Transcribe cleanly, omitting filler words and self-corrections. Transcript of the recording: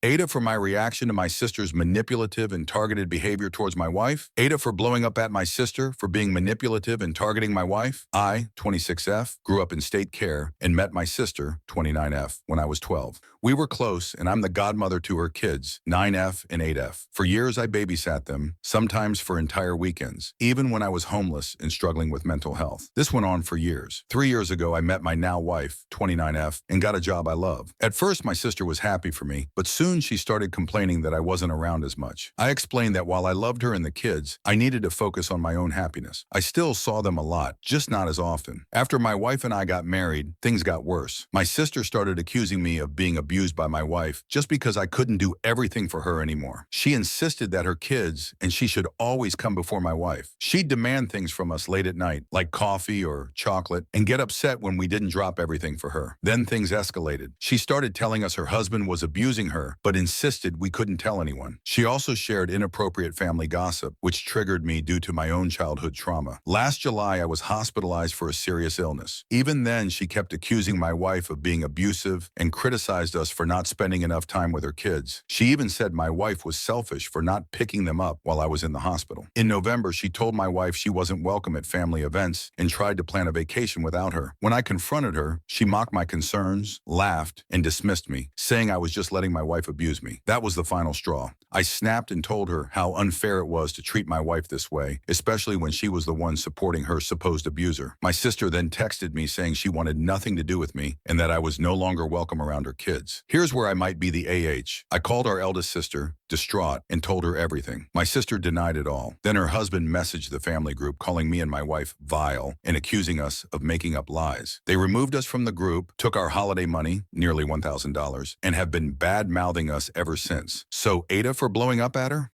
AITA for my reaction to my sister's manipulative and targeted behavior towards my wife. AITA for blowing up at my sister for being manipulative and targeting my wife. I, 26F, grew up in state care and met my sister, 29F, when I was 12. We were close, and I'm the godmother to her kids, 9F and 8F. For years, I babysat them, sometimes for entire weekends, even when I was homeless and struggling with mental health. This went on for years. 3 years ago, I met my now wife, 29F, and got a job I love. At first, my sister was happy for me, but soon she started complaining that I wasn't around as much. I explained that while I loved her and the kids, I needed to focus on my own happiness. I still saw them a lot, just not as often. After my wife and I got married, things got worse. My sister started accusing me of being abused by my wife just because I couldn't do everything for her anymore. She insisted that her kids and she should always come before my wife. She'd demand things from us late at night, like coffee or chocolate, and get upset when we didn't drop everything for her. Then things escalated. She started telling us her husband was abusing her, but insisted we couldn't tell anyone. She also shared inappropriate family gossip, which triggered me due to my own childhood trauma. Last July, I was hospitalized for a serious illness. Even then, she kept accusing my wife of being abusive and criticized us for not spending enough time with her kids. She even said my wife was selfish for not picking them up while I was in the hospital. In November, she told my wife she wasn't welcome at family events and tried to plan a vacation without her. When I confronted her, she mocked my concerns, laughed, and dismissed me, saying I was just letting my wife abuse me. That was the final straw. I snapped and told her how unfair it was to treat my wife this way, especially when she was the one supporting her supposed abuser. My sister then texted me saying she wanted nothing to do with me and that I was no longer welcome around her kids. Here's where I might be the AH. I called our eldest sister, distraught, and told her everything. My sister denied it all. Then her husband messaged the family group calling me and my wife vile and accusing us of making up lies. They removed us from the group, took our holiday money, nearly $1,000, and have been bad-mouthing us ever since. So AITA for blowing up at her?